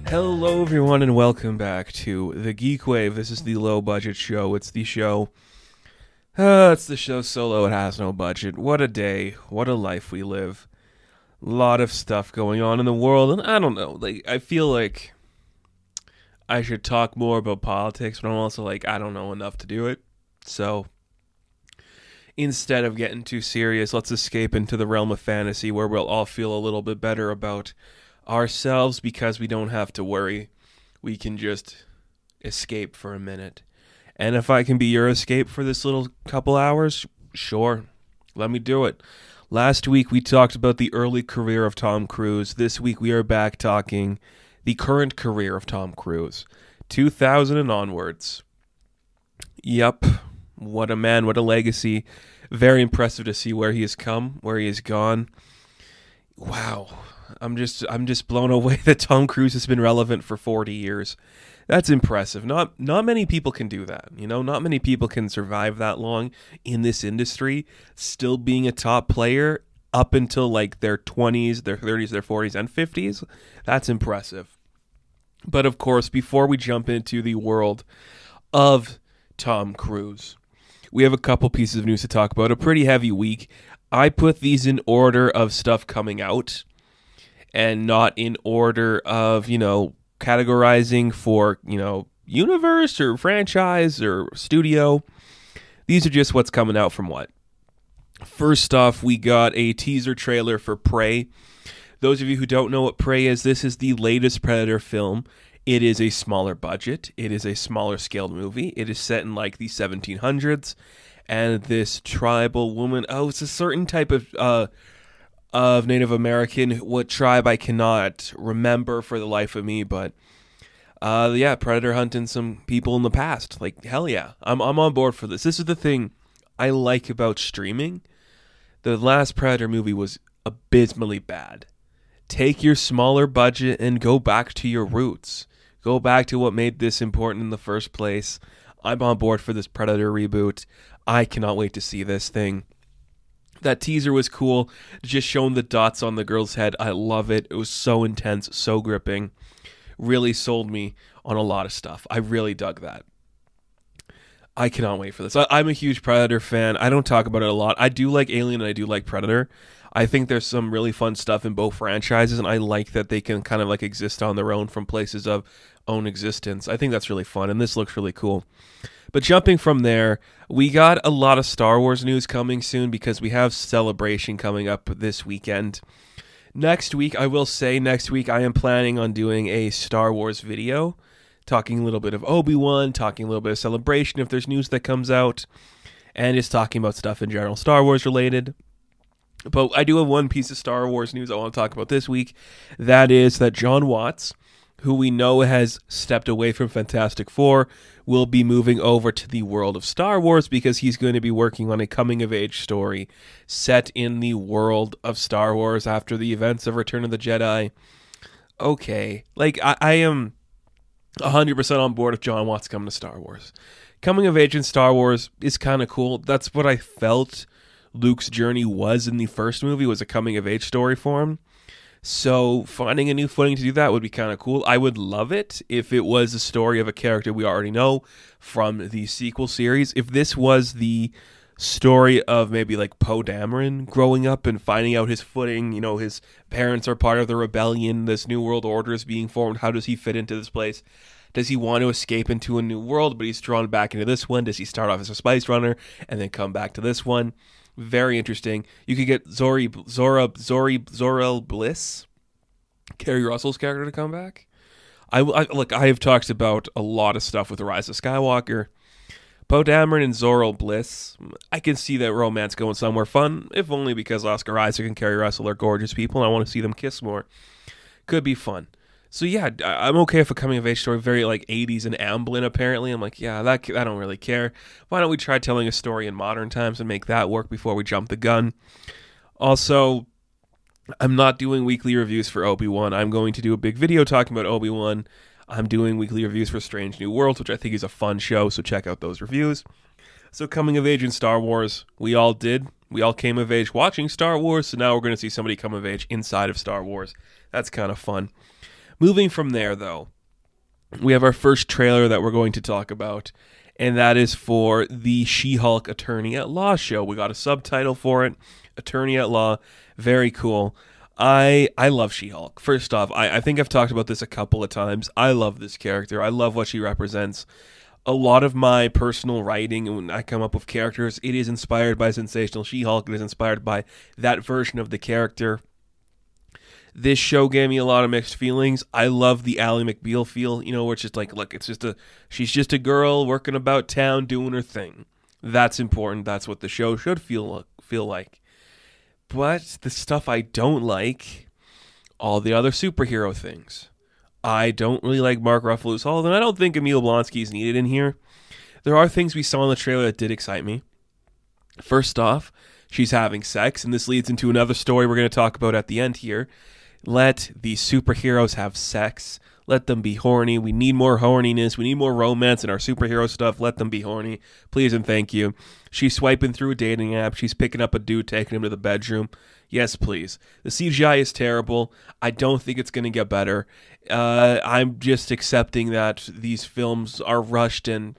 Hello everyone and welcome back to the GeekWave. This is the low budget show. It's the show solo. It has no budget. What a day. What a life we live. A lot of stuff going on in the world, and I don't know, I feel like I should talk more about politics, but I'm also I don't know enough to do it. So instead of getting too serious, let's escape into the realm of fantasy where we'll all feel a little bit better about ourselves because we don't have to worry. We can just escape for a minute. And if I can be your escape for this little couple hours, sure, let me do it. Last week we talked about the early career of Tom Cruise. This week we are back talking the current career of Tom Cruise, 2000 and onwards. Yep, what a man, what a legacy. Very impressive to see where he has come, where he has gone. Wow. I'm just blown away that Tom Cruise has been relevant for 40 years. That's impressive. Not many people can do that. Not many people can survive that long in this industry, still being a top player up until their 20s, their 30s, their 40s, and 50s. That's impressive. But of course, before we jump into the world of Tom Cruise, we have a couple pieces of news to talk about. A pretty heavy week. I put these in order of stuff coming out, and not in order of, categorizing for, universe or franchise or studio. These are just what's coming out from what. First off, we got a teaser trailer for Prey. Those of you who don't know what Prey is, this is the latest Predator film. It is a smaller budget. It is a smaller scaled movie. It is set in the 1700s. And this tribal woman, it's a certain type of Native American, what tribe I cannot remember for the life of me, but Predator hunting some people in the past. Hell yeah, I'm on board for this. This is the thing I like about streaming. The last Predator movie was abysmally bad. Take your smaller budget and go back to your roots. Go back to what made this important in the first place. I'm on board for this Predator reboot. I cannot wait to see this thing. That teaser was cool, just showing the dots on the girl's head. I love it. It was so intense, so gripping. Really sold me on a lot of stuff. I really dug that. I cannot wait for this. I'm a huge Predator fan. I don't talk about it a lot. I do like Alien and I do like Predator. I think there's some really fun stuff in both franchises, and I like that they can kind of exist on their own from places of own existence. I think that's really fun, and this looks really cool. But jumping from there, we got a lot of Star Wars news coming soon because we have Celebration coming up this weekend. Next week, I am planning on doing a Star Wars video, talking a little bit of Obi-Wan, talking a little bit of Celebration if there's news that comes out, and just talking about stuff in general Star Wars related. But I do have one piece of Star Wars news I want to talk about this week. That is that John Watts, who we know has stepped away from Fantastic Four, will be moving over to the world of Star Wars because he's going to be working on a coming-of-age story set in the world of Star Wars after the events of Return of the Jedi. Okay. I am 100% on board if John Watts coming to Star Wars. Coming-of-age in Star Wars is kind of cool. That's what I felt Luke's journey was in the first movie, was a coming-of-age story for him. So finding a new footing to do that would be kind of cool. I would love it if it was a story of a character we already know from the sequel series. If this was the story of maybe Poe Dameron growing up and finding out his footing, his parents are part of the rebellion, this new world order is being formed. How does he fit into this place? Does he want to escape into a new world, but he's drawn back into this one? Does he start off as a spice runner and then come back to this one? Very interesting. You could get Zorel Bliss, Kerry Russell's character, to come back. I have talked about a lot of stuff with The Rise of Skywalker. Poe Dameron and Zorel Bliss, I can see that romance going somewhere fun, if only because Oscar Isaac and Kerry Russell are gorgeous people and I want to see them kiss more. Could be fun. So yeah, I'm okay with a coming-of-age story, very 80s and Amblin apparently. I'm I don't really care. Why don't we try telling a story in modern times and make that work before we jump the gun? Also, I'm not doing weekly reviews for Obi-Wan. I'm going to do a big video talking about Obi-Wan. I'm doing weekly reviews for Strange New Worlds, which I think is a fun show, so check out those reviews. So coming-of-age in Star Wars, we all did. We all came of age watching Star Wars, so now we're going to see somebody come of age inside of Star Wars. That's kind of fun. Moving from there, though, we have our first trailer that we're going to talk about, and that is for the She-Hulk Attorney at Law show. We got a subtitle for it, Attorney at Law. Very cool. I love She-Hulk. First off, I think I've talked about this a couple of times. I love this character. I love what she represents. A lot of my personal writing, when I come up with characters, it is inspired by Sensational She-Hulk. It is inspired by that version of the character. This show gave me a lot of mixed feelings. I love the Ally McBeal feel, where it's just like, look, she's just a girl working about town doing her thing. That's important. That's what the show should feel like. But the stuff I don't like, all the other superhero things. I don't really like Mark Ruffalo's Hulk, and I don't think Emil Blonsky is needed in here. There are things we saw in the trailer that did excite me. First off, she's having sex, and this leads into another story we're going to talk about at the end here. Let these superheroes have sex. Let them be horny. We need more horniness. We need more romance in our superhero stuff. Let them be horny. Please and thank you. She's swiping through a dating app. She's picking up a dude, taking him to the bedroom. Yes, please. The CGI is terrible. I don't think it's going to get better. I'm just accepting that these films are rushed and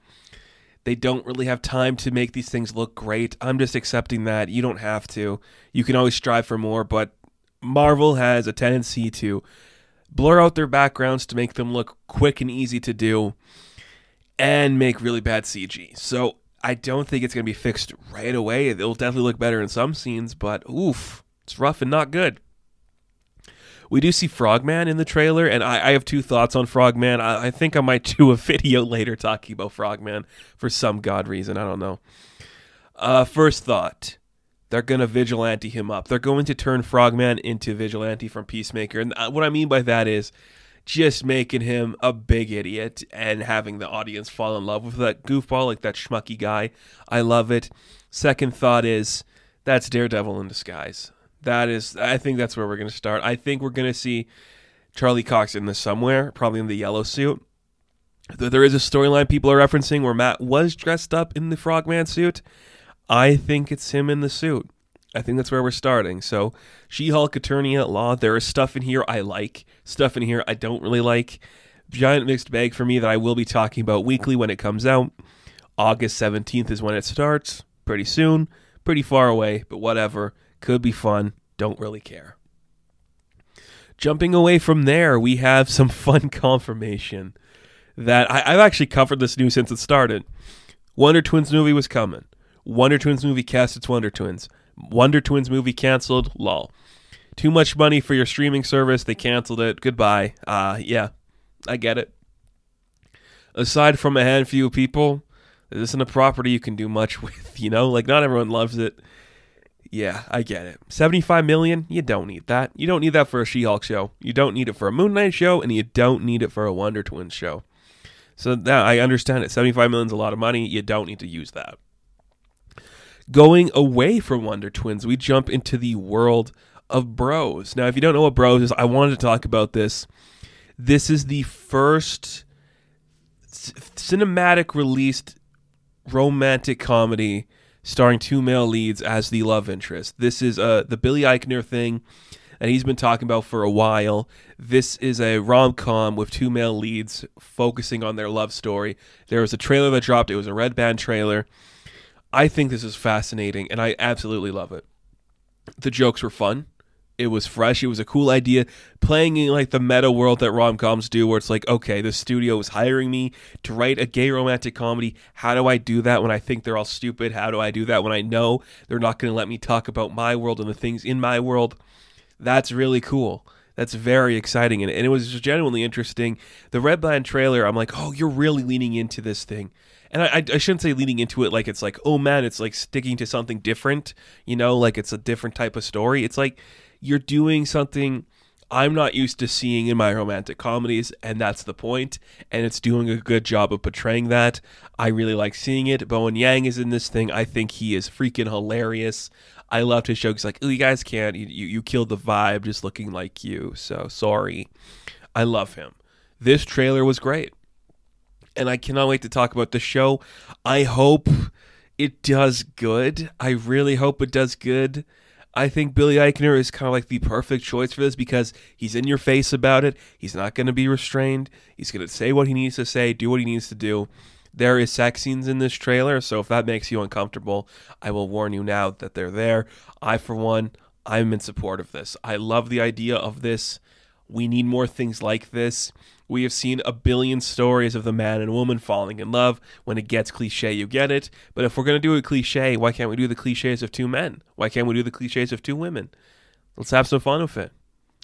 they don't really have time to make these things look great. I'm just accepting that. You don't have to. You can always strive for more, but Marvel has a tendency to blur out their backgrounds to make them look quick and easy to do and make really bad CG. So I don't think it's going to be fixed right away. It'll definitely look better in some scenes, but oof, it's rough and not good. We do see Frogman in the trailer, and I have two thoughts on Frogman. I think I might do a video later talking about Frogman for some god reason. I don't know. First thought. They're going to vigilante him up. They're going to turn Frogman into vigilante from Peacemaker. And what I mean by that is just making him a big idiot and having the audience fall in love with that goofball, like that schmucky guy. I love it. Second thought is that's Daredevil in disguise. I think that's where we're going to start. I think we're going to see Charlie Cox in this somewhere, probably in the yellow suit. There is a storyline people are referencing where Matt was dressed up in the Frogman suit. I think it's him in the suit. I think that's where we're starting. So, She-Hulk Attorney at Law. There is stuff in here I like. Stuff in here I don't really like. Giant mixed bag for me that I will be talking about weekly when it comes out. August 17th is when it starts. Pretty soon. Pretty far away, but whatever. Could be fun. Don't really care. Jumping away from there, we have some fun confirmation that I've actually covered this news since it started. Wonder Twins movie was coming. Wonder Twins movie cast its Wonder Twins. Wonder Twins movie canceled. Lol. Too much money for your streaming service. They canceled it. Goodbye. Yeah, I get it. Aside from a handful of people, this isn't a property you can do much with, Like, not everyone loves it. Yeah, I get it. $75 million? You don't need that. You don't need that for a She-Hulk show. You don't need it for a Moon Knight show, and you don't need it for a Wonder Twins show. So, now I understand it. $75 million is a lot of money. You don't need to use that. Going away from Wonder Twins, we jump into the world of Bros. Now, if you don't know what Bros is, I wanted to talk about this. This is the first cinematic released romantic comedy starring two male leads as the love interest. This is the Billy Eichner thing that he's been talking about for a while. This is a rom-com with two male leads focusing on their love story. There was a trailer that dropped. It was a red band trailer. I think this is fascinating, and I absolutely love it. The jokes were fun. It was fresh. It was a cool idea. Playing in like the meta world that rom-coms do, where it's like, okay, the studio is hiring me to write a gay romantic comedy. How do I do that when I think they're all stupid? How do I do that when I know they're not going to let me talk about my world and the things in my world? That's really cool. That's very exciting, and it was genuinely interesting. The Red Band trailer, I'm like, oh, you're really leaning into this thing. And I shouldn't say leading into it like it's like, oh man, it's like sticking to something different, like it's a different type of story. It's like you're doing something I'm not used to seeing in my romantic comedies, and that's the point. And it's doing a good job of portraying that. I really like seeing it. Bowen Yang is in this thing. I think he is freaking hilarious. I loved his show. He's like, oh, you guys can't. You killed the vibe just looking like you. So sorry. I love him. This trailer was great. And I cannot wait to talk about the show. I hope it does good. I really hope it does good. I think Billy Eichner is kind of like the perfect choice for this because he's in your face about it. He's not going to be restrained. He's going to say what he needs to say, do what he needs to do. There is sex scenes in this trailer, so if that makes you uncomfortable, I will warn you now that they're there. I, for one, I'm in support of this. I love the idea of this. We need more things like this. We have seen a billion stories of the man and woman falling in love. When it gets cliche, you get it. But if we're going to do a cliche, why can't we do the cliches of two men? Why can't we do the cliches of two women? Let's have some fun with it.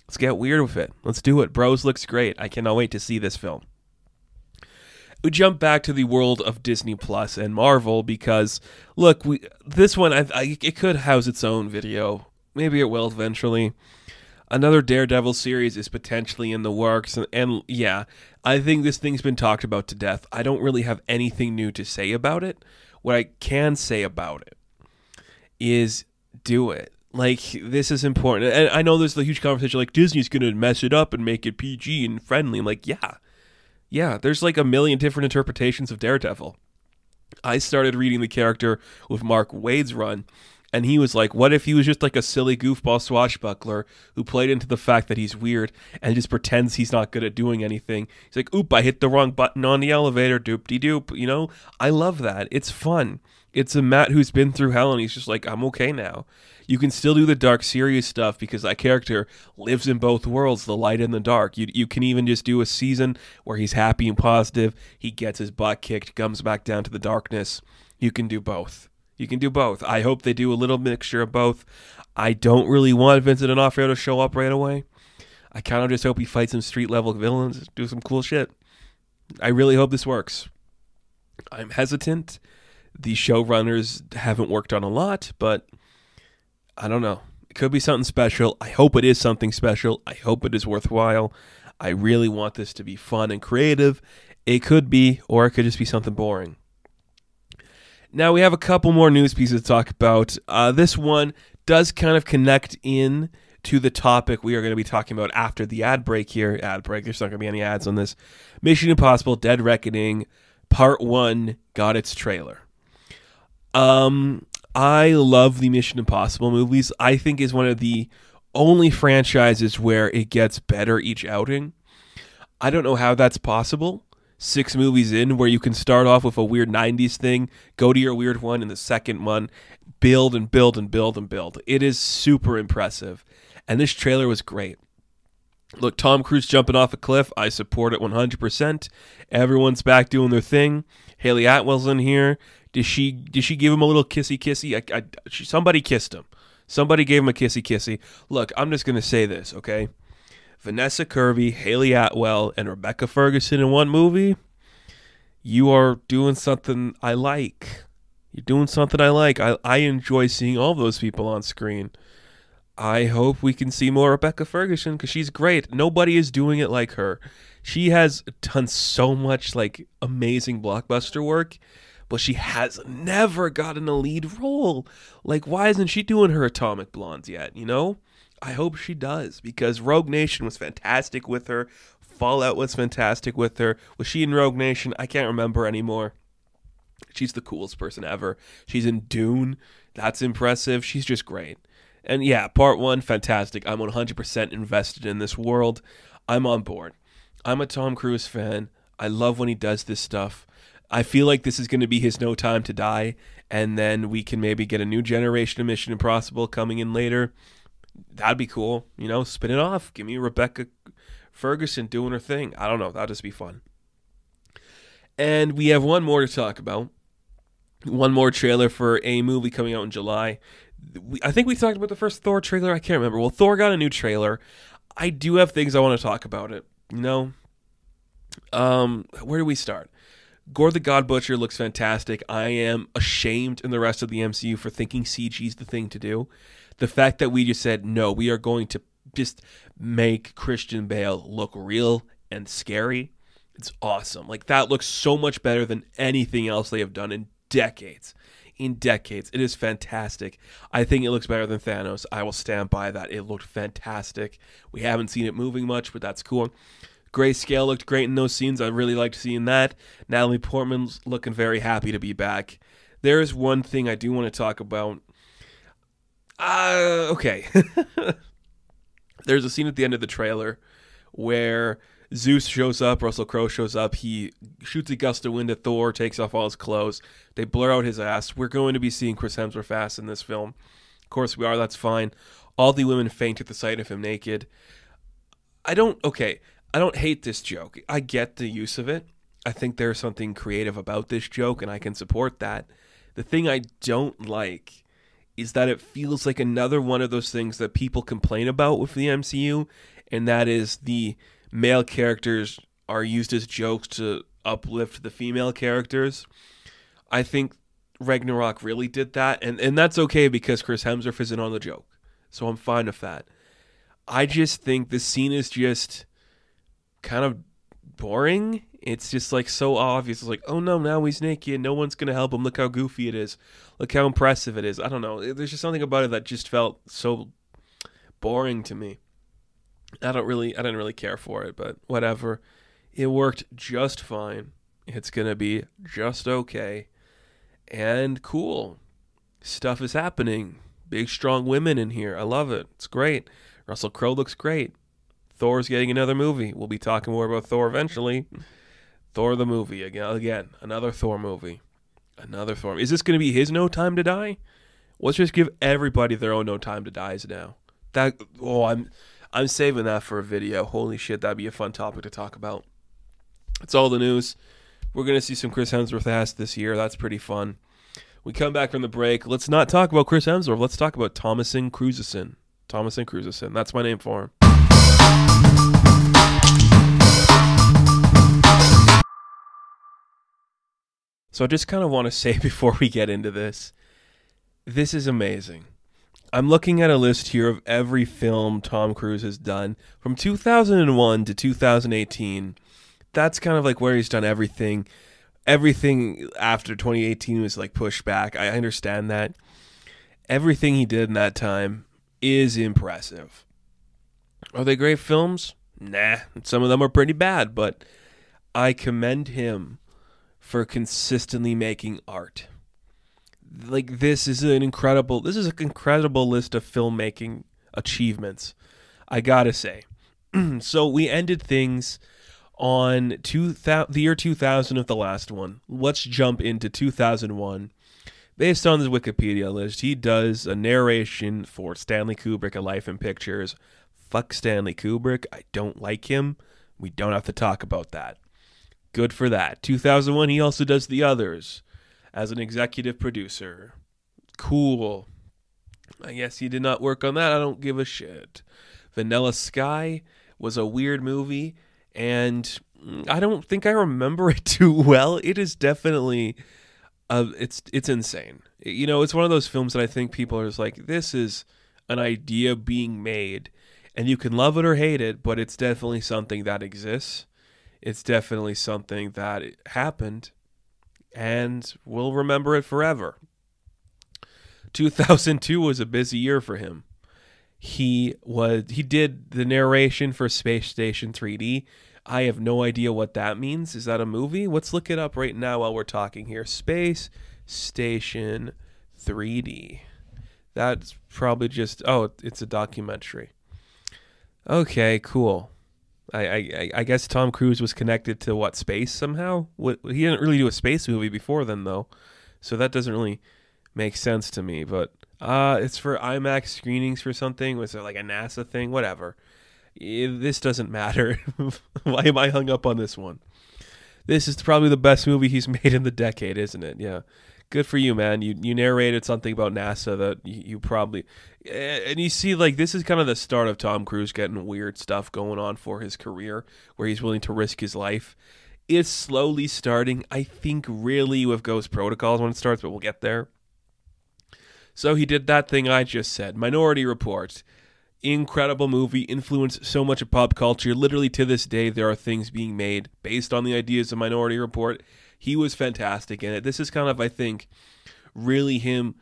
Let's get weird with it. Let's do it. Bros looks great. I cannot wait to see this film. We jump back to the world of Disney Plus and Marvel because, look, this one, it could house its own video. Maybe it will eventually. Another Daredevil series is potentially in the works, and yeah, I think this thing's been talked about to death. I don't really have anything new to say about it. What I can say about it is do it. Like, this is important. And I know there's the huge conversation, like, Disney's going to mess it up and make it PG and friendly. I'm like, yeah, there's like a million different interpretations of Daredevil. I started reading the character with Mark Waid's run, and he was like, what if he was just like a silly goofball swashbuckler who played into the fact that he's weird and just pretends he's not good at doing anything? He's like, oop, I hit the wrong button on the elevator, doop-de-doop. You know, I love that. It's fun. It's a Matt who's been through hell, and he's just like, I'm okay now. You can still do the dark, serious stuff because that character lives in both worlds, the light and the dark. You can even just do a season where he's happy and positive. He gets his butt kicked, comes back down to the darkness. You can do both. You can do both. I hope they do a little mixture of both. I don't really want Vincent D'Onofrio to show up right away. I kind of just hope he fights some street-level villains, do some cool shit. I really hope this works. I'm hesitant. The showrunners haven't worked on a lot, but I don't know. It could be something special. I hope it is something special. I hope it is worthwhile. I really want this to be fun and creative. It could be, or it could just be something boring. Now, we have a couple more news pieces to talk about. This one does kind of connect in to the topic we are going to be talking about after the ad break here. Ad break, there's not going to be any ads on this. Mission Impossible Dead Reckoning Part 1 got its trailer. I love the Mission Impossible movies. I think is one of the only franchises where it gets better each outing. I don't know how that's possible. 6 movies in where you can start off with a weird 90s thing, go to your weird one in the second one, build and build and build and build. It is super impressive. And this trailer was great. Look, Tom Cruise jumping off a cliff, I support it 100%. Everyone's back doing their thing. Haley Atwell's in here. Did she give him a little kissy? Somebody kissed him. Somebody gave him a kissy. Look, I'm just going to say this, okay? Vanessa Kirby, Haley Atwell, and Rebecca Ferguson in one movie, you are doing something I like. You're doing something I like. I enjoy seeing all those people on screen. I hope we can see more Rebecca Ferguson because she's great. Nobody is doing it like her. She has done so much like amazing blockbuster work, but she has never gotten a lead role. Like, why isn't she doing her Atomic Blondes yet, you know? I hope she does because Rogue Nation was fantastic with her. Fallout was fantastic with her. Was she in Rogue Nation? I can't remember anymore. She's the coolest person ever. She's in Dune. That's impressive. She's just great. And yeah, Part 1, fantastic. I'm 100% invested in this world. I'm on board. I'm a Tom Cruise fan. I love when he does this stuff. I feel like this is going to be his No Time to Die, and then we can maybe get a new generation of Mission Impossible coming in later. That'd be cool. You know, spin it off. Give me Rebecca Ferguson doing her thing. I don't know. That'll just be fun. And we have one more to talk about. One more trailer for a movie coming out in July. I think we talked about the first Thor trailer. I can't remember. Well, Thor got a new trailer. I do have things I want to talk about it. You know? Where do we start? Gore the God Butcher looks fantastic. I am ashamed in the rest of the MCU for thinking CG is the thing to do. The fact that we just said, no, we are going to just make Christian Bale look real and scary. It's awesome. Like, that looks so much better than anything else they have done in decades. It is fantastic. I think it looks better than Thanos. I will stand by that. It looked fantastic. We haven't seen it moving much, but that's cool. Grayscale looked great in those scenes. I really liked seeing that. Natalie Portman's looking very happy to be back. There is one thing I do want to talk about. Okay. There's a scene at the end of the trailer where Zeus shows up, Russell Crowe shows up, he shoots a gust of wind at Thor, takes off all his clothes, they blur out his ass. We're going to be seeing Chris Hemsworth ass in this film. Of course we are, that's fine. All the women faint at the sight of him naked. I don't hate this joke. I get the use of it. I think there's something creative about this joke, and I can support that. The thing I don't like is that it feels like another one of those things that people complain about with the MCU, and that is the male characters are used as jokes to uplift the female characters. I think Ragnarok really did that, and that's okay because Chris Hemsworth isn't on the joke, so I'm fine with that. I just think the scene is just kind of boring. It's just like so obvious. It's like, oh no, now he's naked. No one's gonna help him. Look how goofy it is. Look how impressive it is. I don't know. There's just something about it that just felt so boring to me. I didn't really care for it, but whatever. It worked just fine. It's gonna be just okay. And cool. Stuff is happening. Big strong women in here. I love it. It's great. Russell Crowe looks great. Thor's getting another movie. We'll be talking more about Thor eventually. Thor the movie again. Another Thor movie. Another Thor. Is this going to be his No Time to Die? Let's just give everybody their own No Time to Dies now. I'm saving that for a video. Holy shit, that'd be a fun topic to talk about. That's all the news. We're going to see some Chris Hemsworth ass this year. That's pretty fun. We come back from the break. Let's not talk about Chris Hemsworth. Let's talk about Thomasin Cruiseson. Thomasin Cruiseson. That's my name for him. So I just kind of want to say before we get into this is amazing. I'm looking at a list here of every film Tom Cruise has done from 2001 to 2018. That's kind of like where he's done everything. Everything after 2018 was like pushed back. I understand that. Everything he did in that time is impressive. Are they great films? Nah. Some of them are pretty bad, but I commend him for consistently making art. Like this is an incredible list of filmmaking achievements, I gotta say. So we ended things on the year 2000 of the last one. Let's jump into 2001. Based on the Wikipedia list, he does a narration for Stanley Kubrick, A Life in Pictures. Fuck Stanley Kubrick. I don't like him. We don't have to talk about that. Good for that. 2001, he also does The Others as an executive producer. Cool. I guess he did not work on that. I don't give a shit. Vanilla Sky was a weird movie, and I don't think I remember it too well. It is definitely, it's insane. You know, it's one of those films that I think people are just like, this is an idea being made, and you can love it or hate it, but it's definitely something that exists. It's definitely something that happened, and we'll remember it forever. 2002 was a busy year for him. He did the narration for Space Station 3D. I have no idea what that means. Is that a movie? Let's look it up right now while we're talking here. Space Station 3D. That's probably just... Oh, it's a documentary. Okay, cool. I guess Tom Cruise was connected to what, space somehow? He didn't really do a space movie before then, though, so that doesn't really make sense to me. But it's for IMAX screenings for something. Was it like a NASA thing? Whatever. This doesn't matter. Why am I hung up on this one? This is probably the best movie he's made in the decade, isn't it? Yeah. Good for you, man. You narrated something about NASA that you probably... And you see, like, this is kind of the start of Tom Cruise getting weird stuff going on for his career, where he's willing to risk his life. It's slowly starting, I think, really with Ghost Protocols when it starts, but we'll get there. So he did that thing I just said. Minority Report. Incredible movie, influenced so much of pop culture. Literally to this day, there are things being made based on the ideas of Minority Report. He was fantastic in it. This is kind of, I think, really him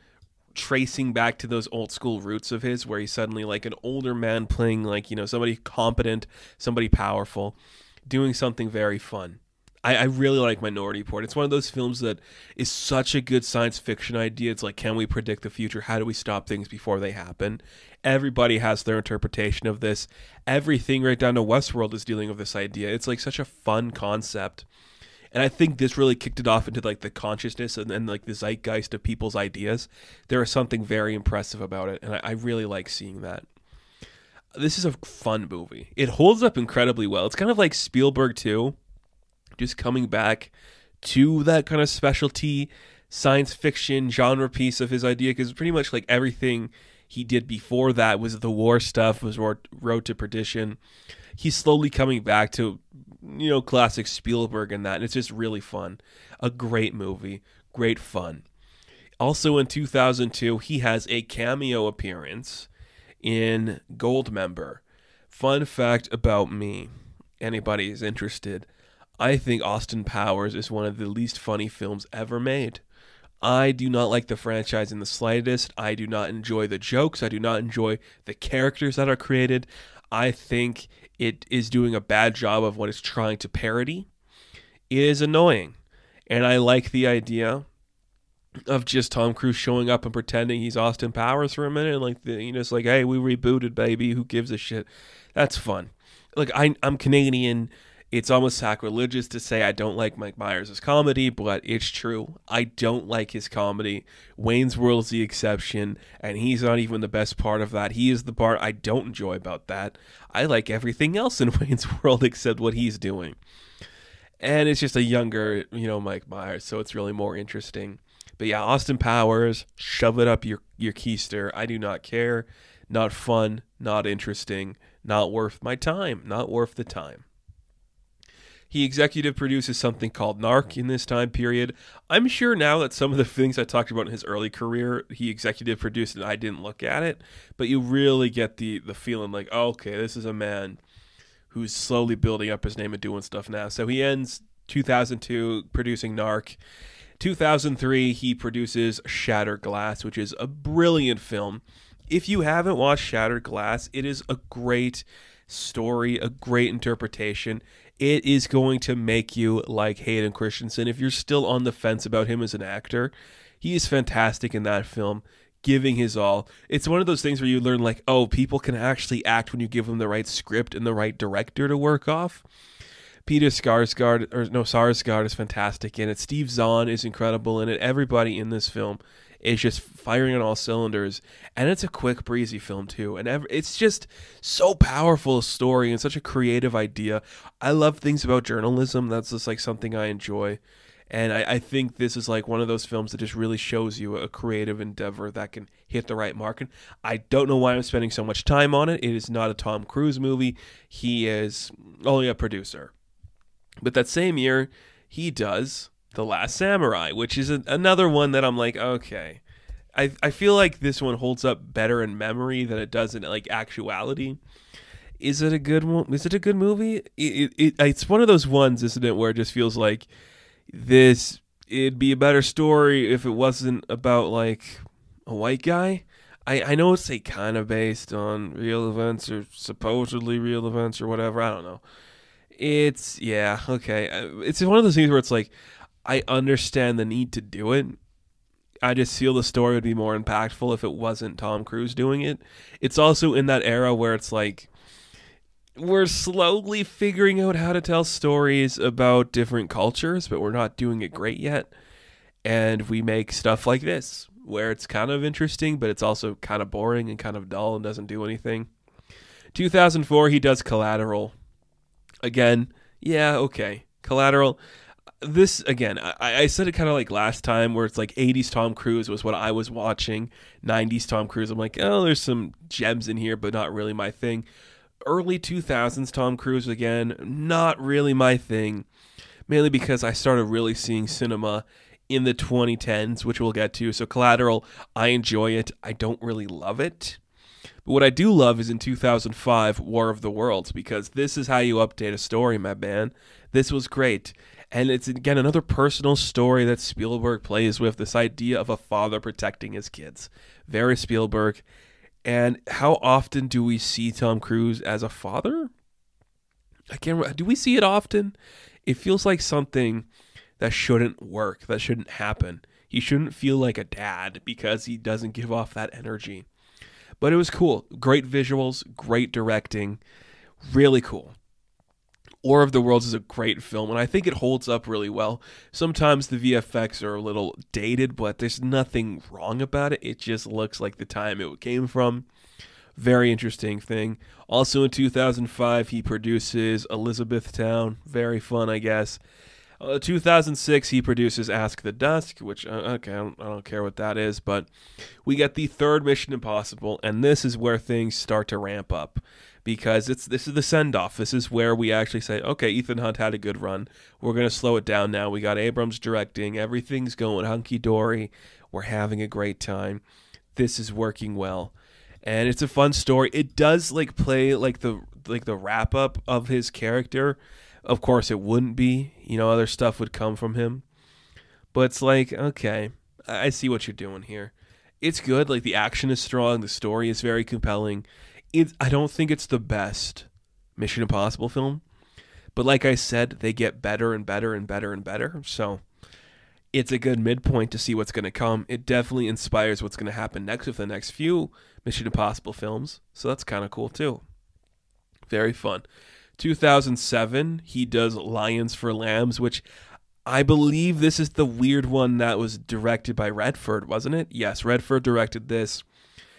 tracing back to those old school roots of his, where he's suddenly like an older man playing like, you know, somebody competent, somebody powerful, doing something very fun. I really like Minority Report. It's one of those films that is such a good science fiction idea. It's like, can we predict the future? How do we stop things before they happen? Everybody has their interpretation of this. Everything right down to Westworld is dealing with this idea. It's like such a fun concept. And I think this really kicked it off into like the consciousness and like the zeitgeist of people's ideas. There is something very impressive about it, and I really like seeing that. This is a fun movie. It holds up incredibly well. It's kind of like Spielberg too, just coming back to that kind of specialty science fiction genre piece of his idea, because pretty much like everything he did before that was the war stuff, was Road to Perdition. He's slowly coming back to, classic Spielberg and that, and it's just really fun. A great movie, great fun. Also in 2002, he has a cameo appearance in Goldmember. Fun fact about me, anybody is interested, I think Austin Powers is one of the least funny films ever made. I do not like the franchise in the slightest. I do not enjoy the jokes. I do not enjoy the characters that are created. I think it is doing a bad job of what it's trying to parody. It is annoying. And I like the idea of just Tom Cruise showing up and pretending he's Austin Powers for a minute, and like it's like, hey, we rebooted, baby. Who gives a shit? That's fun. Like I'm Canadian. It's almost sacrilegious to say I don't like Mike Myers' comedy, but it's true. I don't like his comedy. Wayne's World's the exception, and he's not even the best part of that. He is the part I don't enjoy about that. I like everything else in Wayne's World except what he's doing. And it's just a younger, Mike Myers, so it's really more interesting. But yeah, Austin Powers, shove it up your keister. I do not care. Not fun, not interesting, not worth my time, not worth the time. He executive produces something called Narc in this time period. I'm sure now that some of the things I talked about in his early career, he executive produced and I didn't look at it. But you really get the feeling like, oh, okay, this is a man who's slowly building up his name and doing stuff now. So he ends 2002 producing Narc. 2003, he produces Shattered Glass, which is a brilliant film. If you haven't watched Shattered Glass, it is a great story, a great interpretation. It is going to make you like Hayden Christensen. If you're still on the fence about him as an actor, he is fantastic in that film, giving his all. It's one of those things where you learn like, oh, people can actually act when you give them the right script and the right director to work off. Peter Sarsgaard is fantastic in it. Steve Zahn is incredible in it. Everybody in this film is just firing on all cylinders, and it's a quick, breezy film too. And it's just so powerful a story and such a creative idea. I love things about journalism. That's just like something I enjoy, and I think this is like one of those films that just really shows you a creative endeavor that can hit the right mark. And I don't know why I'm spending so much time on it. It is not a Tom Cruise movie. He is only a producer. But that same year, he does The Last Samurai, which is another one that I'm like, okay. I feel like this one holds up better in memory than it does in like actuality. Is it a good one? Is it a good movie? It's one of those ones, isn't it, where it just feels like it'd be a better story if it wasn't about like a white guy. I know it's like kind of based on real events or supposedly real events or whatever. I don't know. It's okay. It's one of those things where it's like, I understand the need to do it. I just feel the story would be more impactful if it wasn't Tom Cruise doing it. It's also in that era where it's like, we're slowly figuring out how to tell stories about different cultures, but we're not doing it great yet. And we make stuff like this, where it's kind of interesting, but it's also kind of boring and kind of dull and doesn't do anything. 2004, he does Collateral. Again, yeah, okay. Collateral. This, again, I said it kind of like last time where it's like 80s Tom Cruise was what I was watching. 90s Tom Cruise, I'm like, oh, there's some gems in here, but not really my thing. Early 2000s Tom Cruise, again, not really my thing. Mainly because I started really seeing cinema in the 2010s, which we'll get to. So Collateral, I enjoy it. I don't really love it. But what I do love is in 2005, War of the Worlds, because this is how you update a story, my man. This was great. And it's, again, another personal story that Spielberg plays with, this idea of a father protecting his kids. Very Spielberg. And how often do we see Tom Cruise as a father? Do we see it often? It feels like something that shouldn't work, that shouldn't happen. He shouldn't feel like a dad because he doesn't give off that energy. But it was cool. Great visuals, great directing, really cool. War of the Worlds is a great film, and I think it holds up really well. Sometimes the VFX are a little dated, but there's nothing wrong about it. It just looks like the time it came from. Very interesting thing. Also in 2005, he produces Elizabethtown. Very fun, I guess. 2006, he produces Ask the Dusk, which, okay, I don't care what that is, but we get the third Mission Impossible, and this is where things start to ramp up, because this is the send-off. This is where we actually say, okay, Ethan Hunt had a good run. We're going to slow it down now. We got Abrams directing. Everything's going hunky-dory. We're having a great time. This is working well. And it's a fun story. It does play like the wrap-up of his character. Of course, it wouldn't be. Other stuff would come from him. But it's like, okay, I see what you're doing here. It's good. Like, the action is strong. The story is very compelling. I don't think it's the best Mission Impossible film. But like I said, they get better and better and better and better. So it's a good midpoint to see what's going to come. It definitely inspires what's going to happen next with the next few Mission Impossible films. So that's kind of cool, too. Very fun. 2007, he does Lions for Lambs, which I believe this is the weird one that was directed by Redford, wasn't it? Yes, Redford directed this,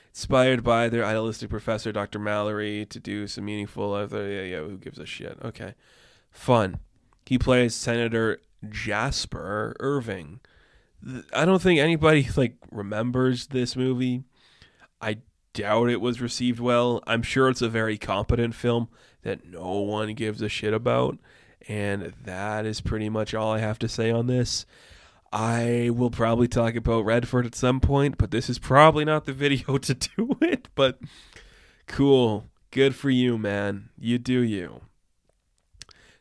inspired by their idealistic professor, Dr. Mallory, to do some meaningful, who gives a shit? Okay, fun. He plays Senator Jasper Irving. I don't think anybody remembers this movie. I doubt it was received well. I'm sure it's a very competent film that no one gives a shit about, and that is pretty much all I have to say on this. I will probably talk about Redford at some point, but this is probably not the video to do it, but cool. Good for you, man. You do you.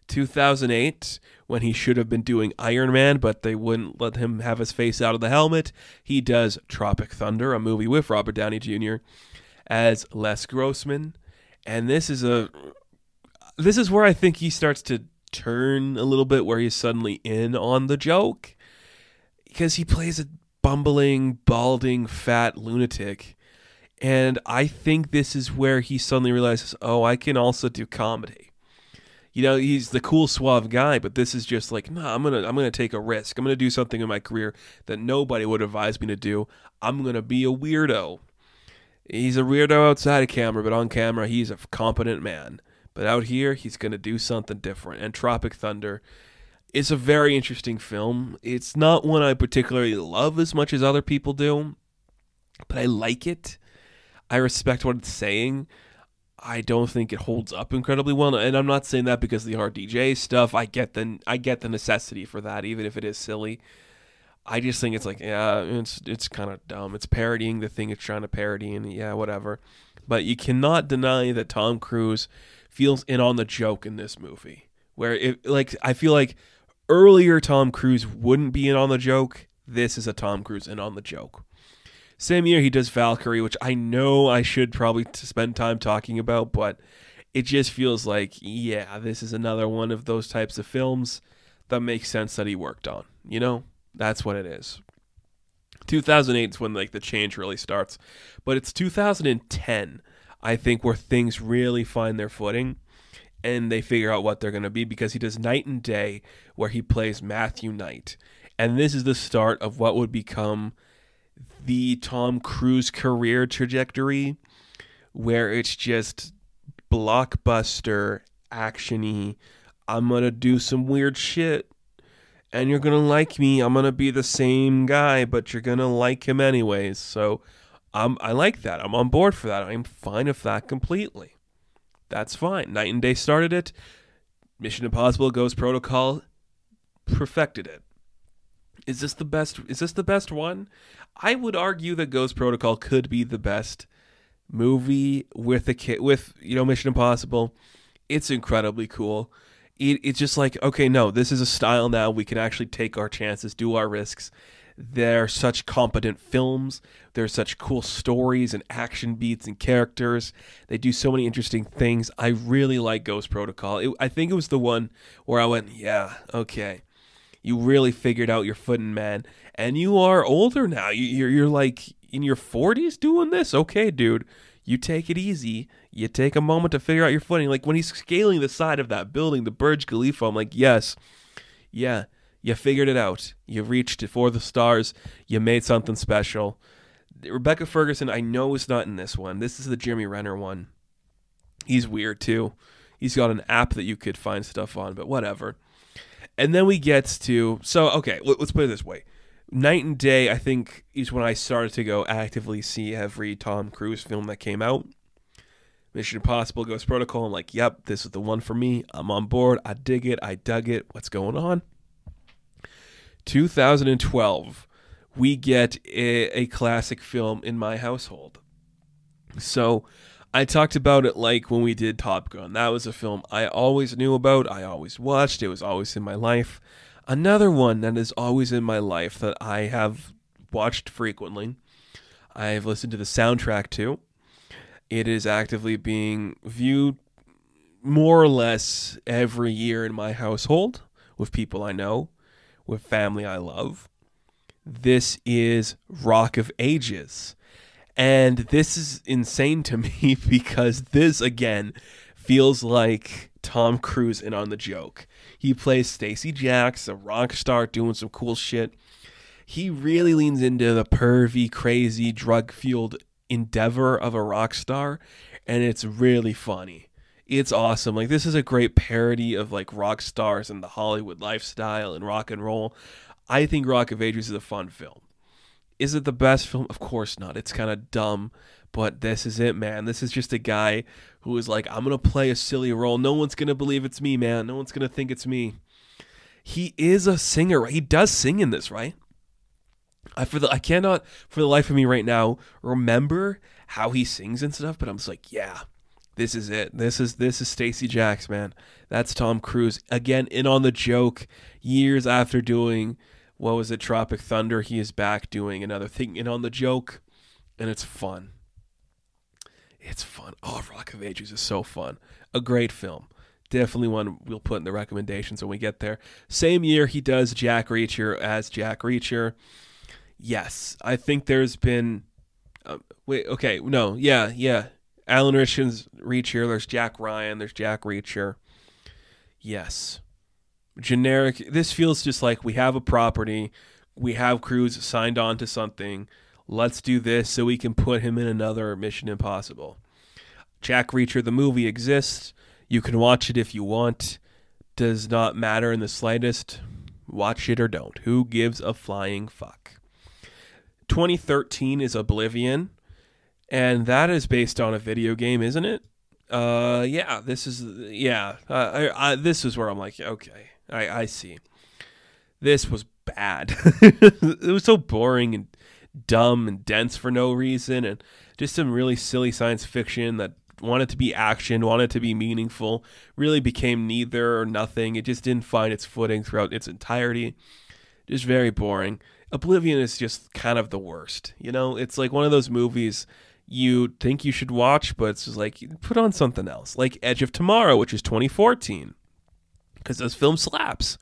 2008, when he should have been doing Iron Man, but they wouldn't let him have his face out of the helmet, he does Tropic Thunder, a movie with Robert Downey Jr. as Les Grossman. And this is where I think he starts to turn a little bit, where he's suddenly in on the joke, because he plays a bumbling, balding, fat lunatic. And I think this is where he suddenly realizes, oh, I can also do comedy. He's the cool, suave guy, but this is just like, nah, I'm gonna take a risk. I'm gonna do something in my career that nobody would advise me to do. I'm gonna be a weirdo. He's a weirdo outside of camera, but on camera, he's a competent man. But out here, he's gonna do something different. And Tropic Thunder is a very interesting film. It's not one I particularly love as much as other people do, but I like it. I respect what it's saying. I don't think it holds up incredibly well, and I'm not saying that because of the RDJ stuff. I get the necessity for that, even if it is silly. I just think it's it's kind of dumb. It's parodying the thing it's trying to parody, and yeah, whatever. But you cannot deny that Tom Cruise feels in on the joke in this movie. Where I feel like earlier Tom Cruise wouldn't be in on the joke. This is a Tom Cruise in on the joke. Same year, he does Valkyrie, which I know I should probably spend time talking about, but it just feels like, yeah, this is another one of those types of films that makes sense that he worked on. That's what it is. 2008 is when the change really starts, but it's 2010, I think, where things really find their footing, and they figure out what they're going to be, because he does Night and Day, where he plays Matthew Knight, and this is the start of what would become the Tom Cruise career trajectory, where it's just blockbuster, action-y. I'm going to do some weird shit, and you're going to like me. I'm going to be the same guy, but you're going to like him anyways. So I like that. I'm on board for that. I'm fine with that completely. That's fine. Night and Day started it. Mission Impossible Ghost Protocol perfected it. Is this the best one? I would argue that Ghost Protocol could be the best movie with Mission Impossible. It's incredibly cool. It's just like, okay, no, this is a style now. We can actually take our chances, do our risks. They're such competent films. They're such cool stories and action beats and characters. They do so many interesting things. I really like Ghost Protocol. I think it was the one where I went, yeah, okay. You really figured out your footing, man. And you are older now. You're like in your 40s doing this? Okay, dude. You take it easy. You take a moment to figure out your footing. Like when he's scaling the side of that building, the Burj Khalifa, I'm like, yes. Yeah. You figured it out. You reached for the stars. You made something special. Rebecca Ferguson, I know is not in this one. This is the Jeremy Renner one. He's weird too. He's got an app that you could find stuff on, but whatever. And then we get to, so okay, let's put it this way. Night and Day, I think, is when I started to go actively see every Tom Cruise film that came out. Mission Impossible, Ghost Protocol, I'm like, yep, this is the one for me. I'm on board. I dig it. I dug it. What's going on? 2012, we get a classic film in my household. So I talked about it like when we did Top Gun. That was a film I always knew about. I always watched. It was always in my life. Another one that is always in my life that I have watched frequently. I've listened to the soundtrack to. It is actively being viewed more or less every year in my household with people I know, with family I love. This is Rock of Ages. And this is insane to me because this, again, feels like Tom Cruise in On the Joke. He plays Stacey Jacks, a rock star doing some cool shit. He really leans into the pervy, crazy, drug-fueled endeavor of a rock star, and it's really funny. It's awesome. Like, this is a great parody of like rock stars and the Hollywood lifestyle and rock and roll. I think Rock of Ages is a fun film. Is it the best film? Of course not. It's kind of dumb, but this is it, man. This is just a guy who is like, I'm going to play a silly role. No one's going to believe it's me, man. No one's going to think it's me. He is a singer, right? He does sing in this, right? I cannot, for the life of me right now, remember how he sings and stuff, but I'm just like, yeah, this is it. This is Stacey Jacks, man. That's Tom Cruise. Again, in On the Joke, years after doing, what was it, Tropic Thunder, he is back doing another thing in On the Joke, and it's fun. It's fun. Oh, Rock of Ages is so fun. A great film. Definitely one we'll put in the recommendations when we get there. Same year, he does Jack Reacher as Jack Reacher. Yes, I think there's been... Alan Richardson's Reacher, there's Jack Ryan, there's Jack Reacher. Yes. Generic. This feels just like we have a property, we have Cruise signed on to something, let's do this so we can put him in another Mission Impossible. Jack Reacher, the movie, exists. You can watch it if you want. Does not matter in the slightest. Watch it or don't. Who gives a flying fuck? 2013 is Oblivion, and that is based on a video game, isn't it? This is where I'm like, okay, I see. This was bad. It was so boring and dumb and dense for no reason, and just some really silly science fiction that wanted to be action, wanted to be meaningful, really became neither or nothing. It just didn't find its footing throughout its entirety. Just very boring. Oblivion is just kind of the worst. You know, it's like one of those movies you think you should watch, but it's just like, put on something else. Like Edge of Tomorrow, which is 2014. Because this film slaps.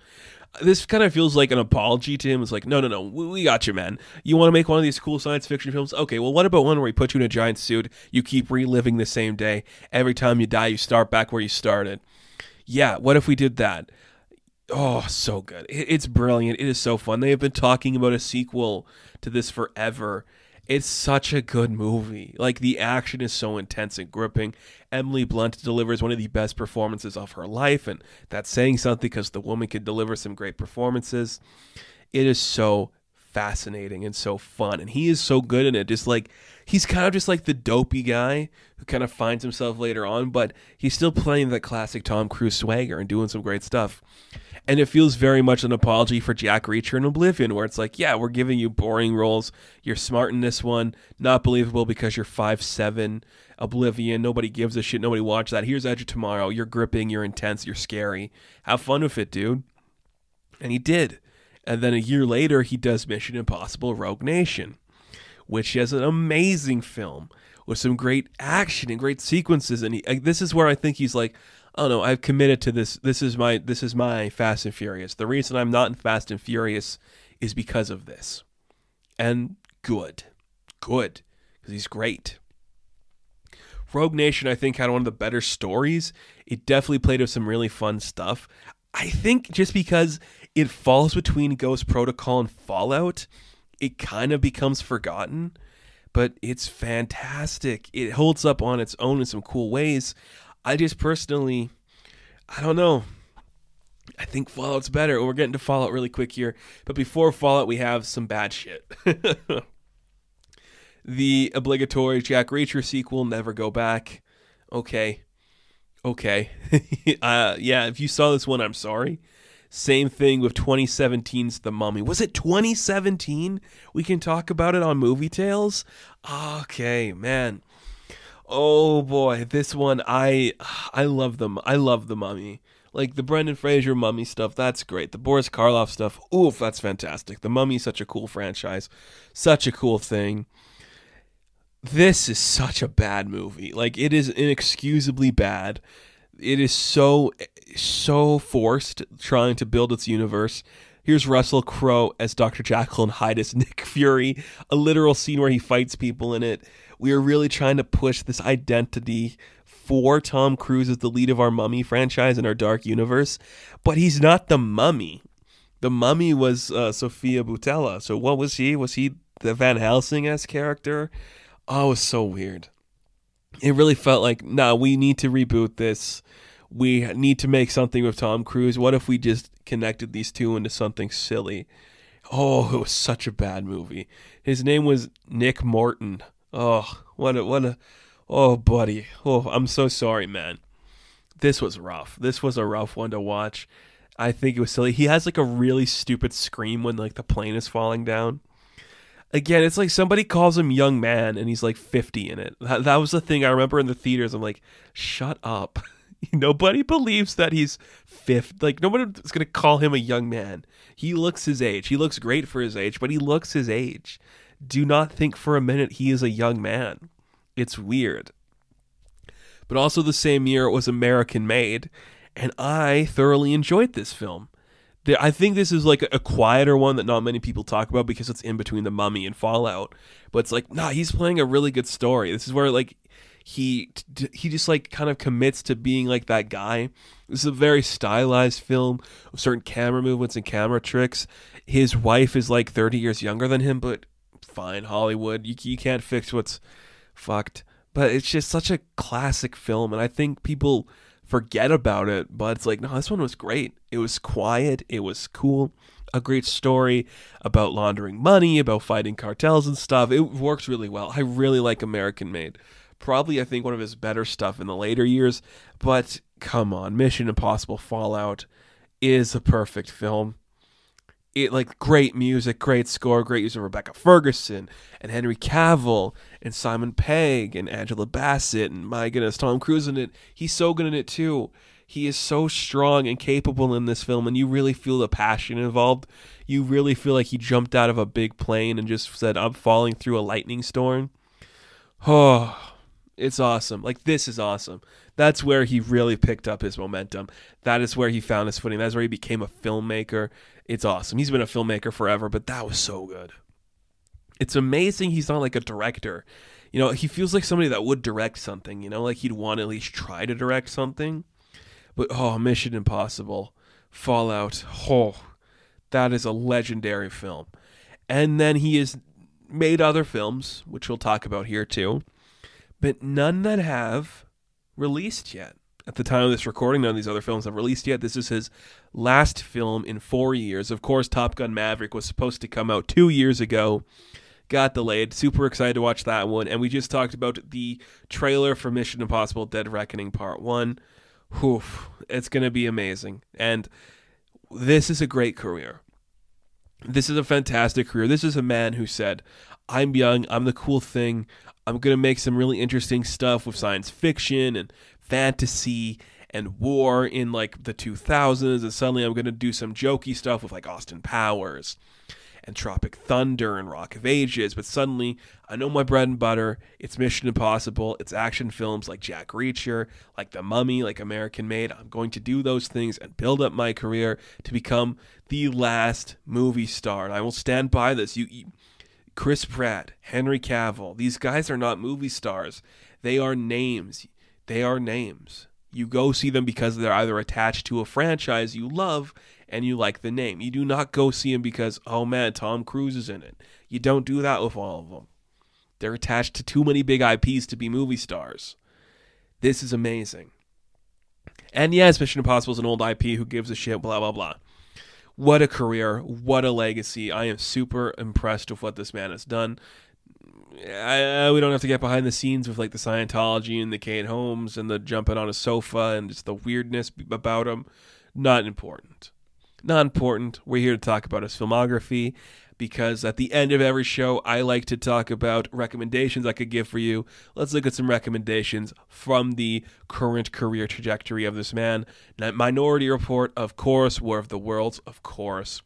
This kind of feels like an apology to him. It's like, no, we got you, man. You want to make one of these cool science fiction films? Okay, well, what about one where we put you in a giant suit, you keep reliving the same day, every time you die, you start back where you started? Yeah, what if we did that? Oh, so good. It's brilliant. It is so fun. They have been talking about a sequel to this forever. It's such a good movie. Like, the action is so intense and gripping. Emily Blunt delivers one of the best performances of her life, and that's saying something because the woman can deliver some great performances. It is so fascinating and so fun, and he is so good in it. Just like, he's kind of just like the dopey guy who kind of finds himself later on, but he's still playing that classic Tom Cruise swagger and doing some great stuff. And it feels very much an apology for Jack Reacher and Oblivion, where it's like, yeah, we're giving you boring roles. You're smart in this one. Not believable because you're 5'7". Oblivion, nobody gives a shit. Nobody watches that. Here's Edge of Tomorrow. You're gripping. You're intense. You're scary. Have fun with it, dude. And he did. And then a year later, he does Mission Impossible Rogue Nation, which is an amazing film with some great action and great sequences. And this is where I think he's like, oh no, I've committed to this. This is my Fast and Furious. The reason I'm not in Fast and Furious is because of this. And good, because he's great. Rogue Nation, I think, had one of the better stories. It definitely played with some really fun stuff. I think just because it falls between Ghost Protocol and Fallout, it kind of becomes forgotten. But it's fantastic. It holds up on its own in some cool ways. I just personally, I don't know. I think Fallout's better. We're getting to Fallout really quick here. But before Fallout, we have some bad shit. The obligatory Jack Reacher sequel, Never Go Back. Okay. Yeah, if you saw this one, I'm sorry. Same thing with 2017's The Mummy. Was it 2017? We can talk about it on Movie Tales? Okay, man. Oh boy, this one, I love them. I love The Mummy. Like the Brendan Fraser Mummy stuff, that's great. The Boris Karloff stuff, oof, that's fantastic. The Mummy's such a cool franchise. Such a cool thing. This is such a bad movie. Like, it is inexcusably bad. It is so forced trying to build its universe. Here's Russell Crowe as Dr. Jekyll and Hyde as Nick Fury. A literal scene where he fights people in it. We are really trying to push this identity for Tom Cruise as the lead of our Mummy franchise in our dark universe. But he's not the Mummy. The Mummy was Sofia Boutella. So what was he? Was he the Van Helsing-esque character? Oh, it was so weird. It really felt like, nah, we need to reboot this. We need to make something with Tom Cruise. What if we just connected these two into something silly? Oh, it was such a bad movie. His name was Nick Morton. Oh, oh, buddy. Oh, I'm so sorry, man. This was rough. This was a rough one to watch. I think it was silly. He has like a really stupid scream when like the plane is falling down. Again, it's like somebody calls him young man and he's like 50 in it. That was the thing I remember in the theaters. I'm like, shut up. Nobody believes that he's 50. Like, nobody's going to call him a young man. He looks his age. He looks great for his age, but he looks his age. Do not think for a minute he is a young man. It's weird. But also the same year it was American Made, and I thoroughly enjoyed this film. I think this is like a quieter one that not many people talk about because it's in between The Mummy and Fallout. But it's like, nah, he's playing a really good story. This is where like he just like kind of commits to being like that guy. This is a very stylized film with certain camera movements and camera tricks. His wife is like 30 years younger than him, but fine, Hollywood. You can't fix what's fucked. But it's just such a classic film, and I think people forget about it, but it's like, no, this one was great. It was quiet, it was cool, a great story about laundering money, about fighting cartels and stuff. It works really well. I really like American Made. Probably, I think, one of his better stuff in the later years, but come on, Mission Impossible Fallout is a perfect film. It, like, great music, great score, great use of Rebecca Ferguson and Henry Cavill and Simon Pegg and Angela Bassett and, my goodness, Tom Cruise in it. He's so good in it too. He is so strong and capable in this film, and you really feel the passion involved. You really feel like he jumped out of a big plane and just said, I'm falling through a lightning storm. Oh, it's awesome. Like, this is awesome. That's where he really picked up his momentum. That is where he found his footing. That's where he became a filmmaker. It's awesome. He's been a filmmaker forever, but that was so good. It's amazing he's not like a director. You know, he feels like somebody that would direct something, you know, like he'd want to at least try to direct something. But, oh, Mission Impossible, Fallout, oh, that is a legendary film. And then he has made other films, which we'll talk about here too, but none that have released yet. At the time of this recording, none of these other films have released yet. This is his last film in 4 years. Of course, Top Gun Maverick was supposed to come out 2 years ago. Got delayed. Super excited to watch that one. And we just talked about the trailer for Mission Impossible Dead Reckoning Part 1. Whew, it's going to be amazing. And this is a great career. This is a fantastic career. This is a man who said, I'm young, I'm the cool thing, I'm going to make some really interesting stuff with science fiction and fantasy, and war in like the 2000s, and suddenly I'm going to do some jokey stuff with like Austin Powers and Tropic Thunder and Rock of Ages, but suddenly I know my bread and butter. It's Mission Impossible. It's action films like Jack Reacher, like The Mummy, like American Made. I'm going to do those things and build up my career to become the last movie star, and I will stand by this. Chris Pratt, Henry Cavill, these guys are not movie stars. They are names. They are names. You go see them because they're either attached to a franchise you love and you like the name. You do not go see them because, oh man, Tom Cruise is in it. You don't do that with all of them. They're attached to too many big IPs to be movie stars. This is amazing. And yes, Mission Impossible is an old IP. Who gives a shit? Blah, blah, blah. What a career. What a legacy. I am super impressed with what this man has done. We don't have to get behind the scenes with like the Scientology and the Kate Holmes and the jumping on a sofa and just the weirdness about him. Not important. Not important. We're here to talk about his filmography because at the end of every show, I like to talk about recommendations I could give for you. Let's look at some recommendations from the current career trajectory of this man. Minority Report, of course. War of the Worlds, of course.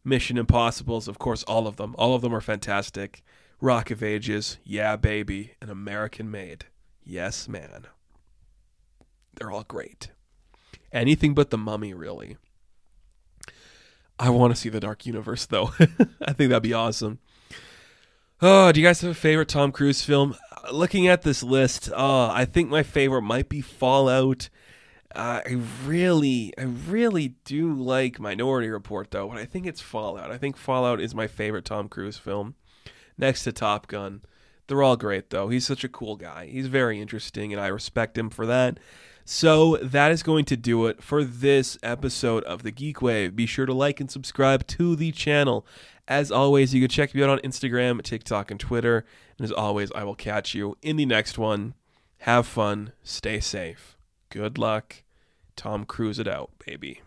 Mission Impossibles, of course, all of them. All of them are fantastic. Rock of Ages, yeah, baby. An American Made. Yes, man. They're all great. Anything but The Mummy, really. I want to see The Dark Universe, though. I think that'd be awesome. Oh, do you guys have a favorite Tom Cruise film? Looking at this list, I think my favorite might be Fallout. I really do like Minority Report, though, but I think it's Fallout. I think Fallout is my favorite Tom Cruise film. Next to Top Gun. They're all great, though. He's such a cool guy. He's very interesting, and I respect him for that. So that is going to do it for this episode of the GeekWave. Be sure to like and subscribe to the channel. As always, you can check me out on Instagram, TikTok, and Twitter. And as always, I will catch you in the next one. Have fun. Stay safe. Good luck. Tom Cruise it out, baby.